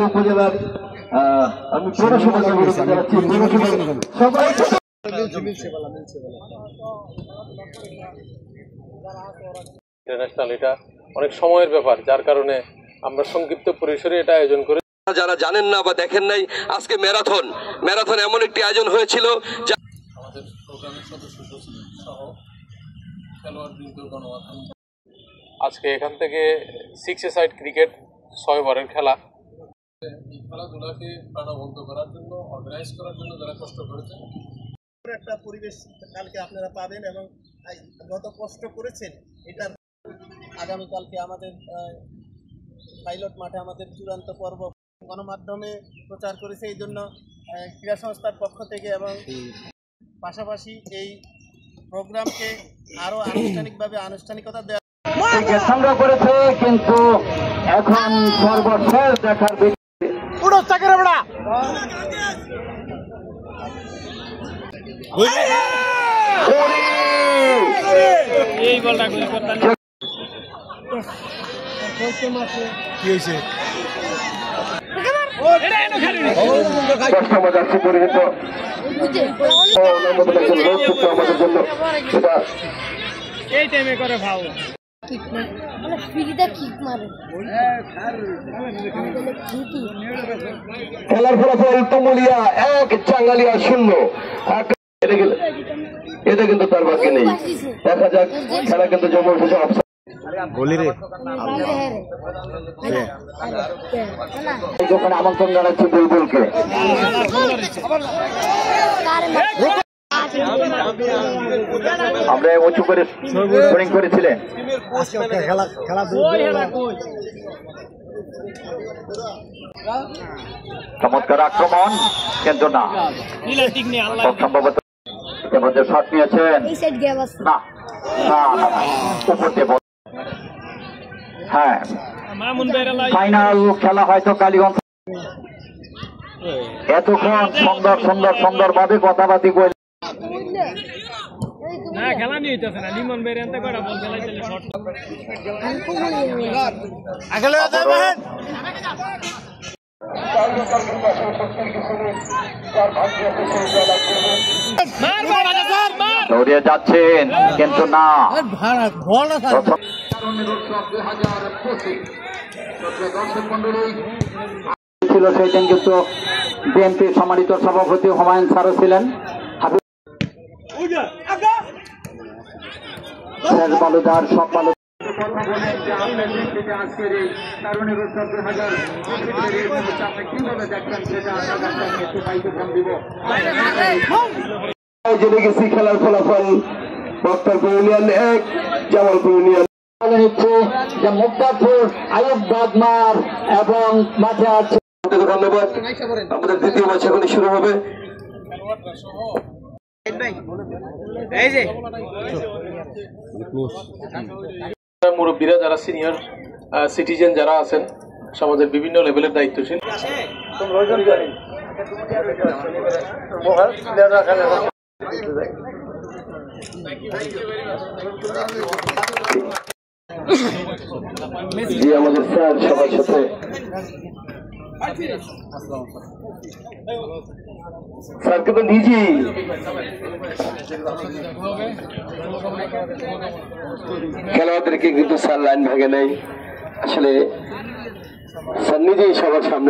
উপজেলার আমি পৌরসভা সবাই ইন্টারন্যাশনাল এটা অনেক সময়ের ব্যাপার, যার কারণে আমরা সংক্ষিপ্ত পরিসরে এটা আয়োজন করে। যারা জানেন না বা দেখেন নাই, আজকে ম্যারাথন এমন একটি আয়োজন হয়েছিল আমাদের প্রোগ্রামের সদস্য সহ খেলোয়াড়বৃন্দ, গণমাধ্যম আজকে এখান থেকে 6-a-সাইড ক্রিকেট 6 ওভারের খেলা, এই খেলাধুলাকে প্রাণবন্ত করার জন্য, অর্গানাইজ করার জন্য যারা কষ্ট করেছেন, একটা পরিবেশ কালকে আপনারা পাবেন এবং যত কষ্ট করেছেন এটা আগামীকালকে আমাদের পাইলট মাঠে আমাদের চূড়ান্ত পর্ব গণমাধ্যমে প্রচার করেছে। এই জন্য ক্রীড়া সংস্থার পক্ষ থেকে এবং পাশাপাশি এই প্রোগ্রামকে আরও আনুষ্ঠানিকভাবে আনুষ্ঠানিকতা দেওয়া সংগ্রহ করেছে, কিন্তু এখন সর্বশেষ দেখার এই বলটা গুলি করতেন কি হয়েছে পরিচিত আমাদের জন্য এই টাইমে করে ভাও খেলার ফলাফল তুমুলিয়া 1, চাঙ্গালিয়া 0। এটা কিন্তু তার বাকি নেই। দেখা যাক, খেলা কিন্তু জমে উঠেছে। দোকানে আমন্ত্রণ জানাচ্ছি বুলবুলকে। আমরা উঁচু করে বোলিং করেছিলেন। চমৎকার আক্রমণ, কিন্তু না, সম্ভবত শট নিয়েছেন না, উপর দিয়ে। হ্যাঁ, ফাইনাল খেলা হয়তো কালীগঞ্জ। এতক্ষণ সুন্দর ভাবে কথাবার্তি বলে না খেলা নিয়ে হইতেছে না। লিমন বের এনতে কয়টা বল খেলাইতেলে শট আগলে যাবেন। দৌড়িয়ে যাচ্ছেন, কিন্তু না, ছিল সেই দিন। কিন্তু বিএনপির সম্মানিত সভাপতি হুমায়ুন স্যারও ছিলেন। বালুদার সব বালু জেনে গেছি খেলার ফলাফল। বক্তব্য ইউনিয়ন 1, জামালপুর ইউনিয়ন হচ্ছে যে মুক্তারপুর আয়ুব বাদমার এবং মাঠে আছে। ধন্যবাদ। আমাদের দ্বিতীয় ম্যাচ এখন শুরু হবে। মুরব্বীরা, যারা সিনিয়র সিটিজেন যারা আছেন, সমাজের বিভিন্ন লেভেলের দায়িত্বশীল, আমাদের স্যার সবার সাথে স্যার কিন্তু নিজেই খেলোয়াড়দেরকে কিন্তু স্যার লাইন ভাগে নেই। আসলে স্যার নিজেই সবার সামনে